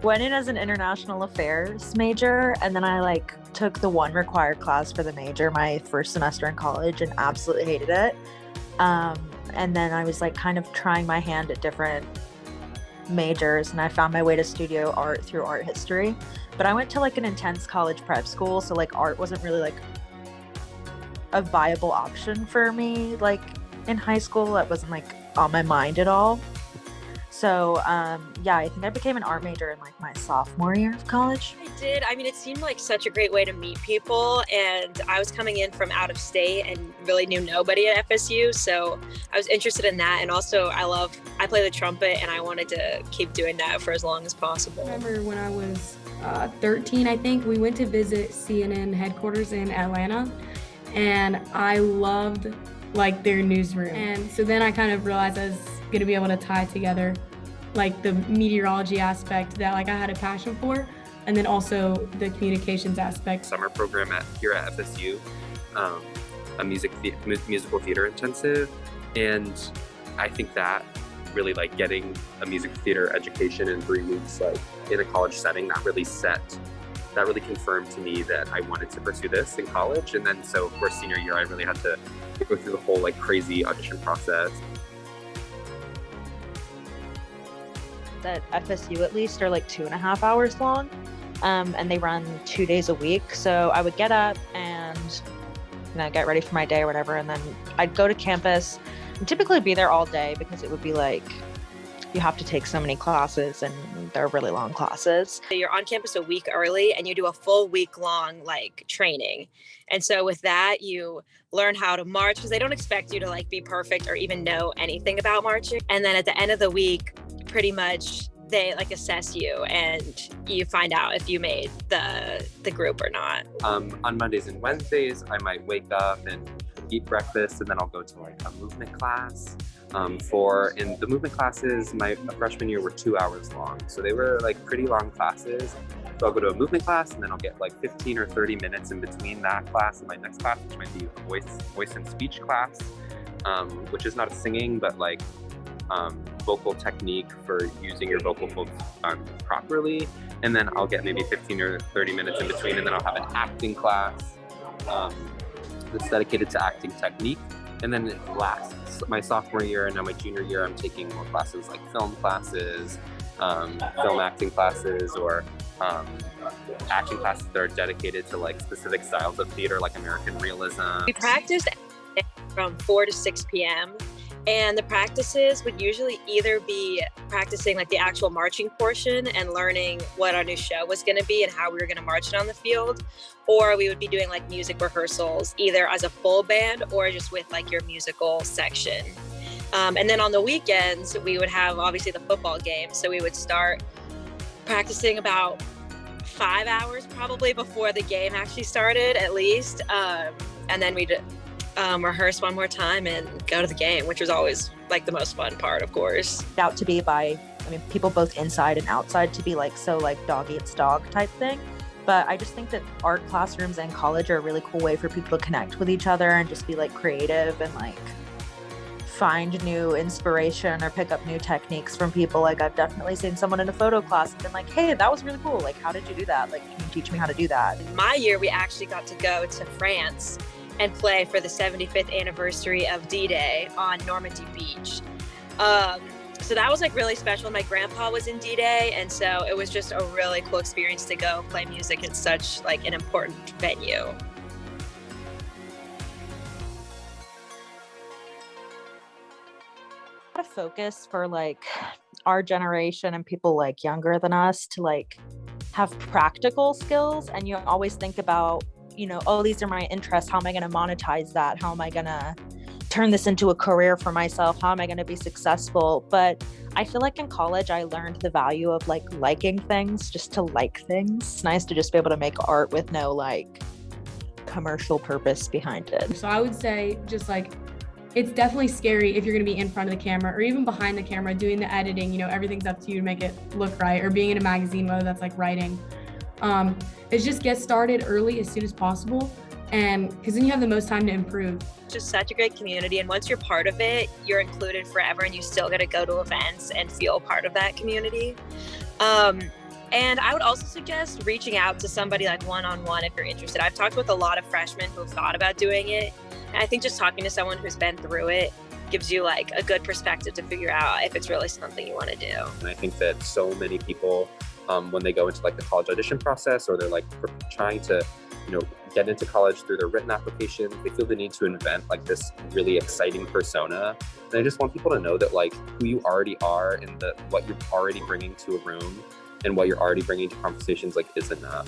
Went in as an international affairs major, and then I like took the one required class for the major my first semester in college and absolutely hated it. And then I was like kind of trying my hand at different majors, and I found my way to studio art through art history. But I went to like an intense college prep school, so like art wasn't really like a viable option for me like in high school. That wasn't like on my mind at all. So yeah, I think I became an art major in like my sophomore year of college. I did. I mean, it seemed like such a great way to meet people, and I was coming in from out of state and really knew nobody at FSU, so I was interested in that. And also I play the trumpet, and I wanted to keep doing that for as long as possible. I remember when I was 13, I think, we went to visit CNN headquarters in Atlanta, and I loved like their newsroom. And so then I kind of realized I was going to be able to tie together like the meteorology aspect that like I had a passion for, and then also the communications aspect. Summer program here at FSU, a musical theater intensive, and I think that really like getting a music theater education in 3 weeks like in a college setting, that really confirmed to me that I wanted to pursue this in college. And then so of course senior year I really had to go through the whole like crazy audition process. At FSU at least are like 2.5 hours long, and they run 2 days a week. So I would get up and get ready for my day or whatever, and then I'd go to campus and typically be there all day because it would be like you have to take so many classes and they're really long classes. You're on campus a week early and you do a full week long like training. And so with that, you learn how to march because they don't expect you to like be perfect or even know anything about marching. And then at the end of the week, pretty much they like assess you and you find out if you made the group or not. On Mondays and Wednesdays, I might wake up and eat breakfast, and then I'll go to like a movement class. In the movement classes, my freshman year were 2 hours long. So they were like pretty long classes. So I'll go to a movement class, and then I'll get like 15 or 30 minutes in between that class and my next class, which might be a voice and speech class, which is not a singing, but like vocal technique for using your vocal folds properly. And then I'll get maybe 15 or 30 minutes in between, and then I'll have an acting class that's dedicated to acting technique. And then it lasts my sophomore year, and now my junior year, I'm taking more classes like film classes, film acting classes, or action classes that are dedicated to like specific styles of theater, like American realism. We practiced from 4 to 6 p.m. And the practices would usually either be practicing like the actual marching portion and learning what our new show was going to be and how we were going to march it on the field, or we would be doing like music rehearsals either as a full band or just with like your musical section. And then on the weekends, we would have obviously the football game. So we would start practicing about 5 hours probably before the game actually started at least. And then we'd rehearse one more time and go to the game, which was always like the most fun part, of course. Out to be people both inside and outside to be like so like dog eats dog type thing. But I just think that art classrooms and college are a really cool way for people to connect with each other and just be like creative and like find new inspiration or pick up new techniques from people. Like I've definitely seen someone in a photo class and been like, hey, that was really cool. Like, how did you do that? Like, can you teach me how to do that? In my year, we actually got to go to France and play for the 75th anniversary of D-Day on Normandy Beach. So that was like really special. My grandpa was in D-Day, and so it was just a really cool experience to go play music in such like an important venue. A focus for like our generation and people like younger than us to like have practical skills, and you always think about, oh, these are my interests. How am I going to monetize that? How am I going to turn this into a career for myself? How am I going to be successful? But I feel like in college, I learned the value of like liking things, just to like things. It's nice to just be able to make art with no like commercial purpose behind it. So I would say just like, it's definitely scary if you're going to be in front of the camera or even behind the camera doing the editing, everything's up to you to make it look right, or being in a magazine, whether that's like writing. It's just get started early as soon as possible, and because then you have the most time to improve. It's just such a great community, and once you're part of it, you're included forever, and you still get to go to events and feel part of that community. And I would also suggest reaching out to somebody like one-on-one if you're interested. I've talked with a lot of freshmen who've thought about doing it. And I think just talking to someone who's been through it gives you like a good perspective to figure out if it's really something you want to do. And I think that so many people, when they go into like the college audition process, or they're like trying to, get into college through their written application, they feel the need to invent like this really exciting persona. And I just want people to know that like who you already are and what you're already bringing to a room and what you're already bringing to conversations like is enough.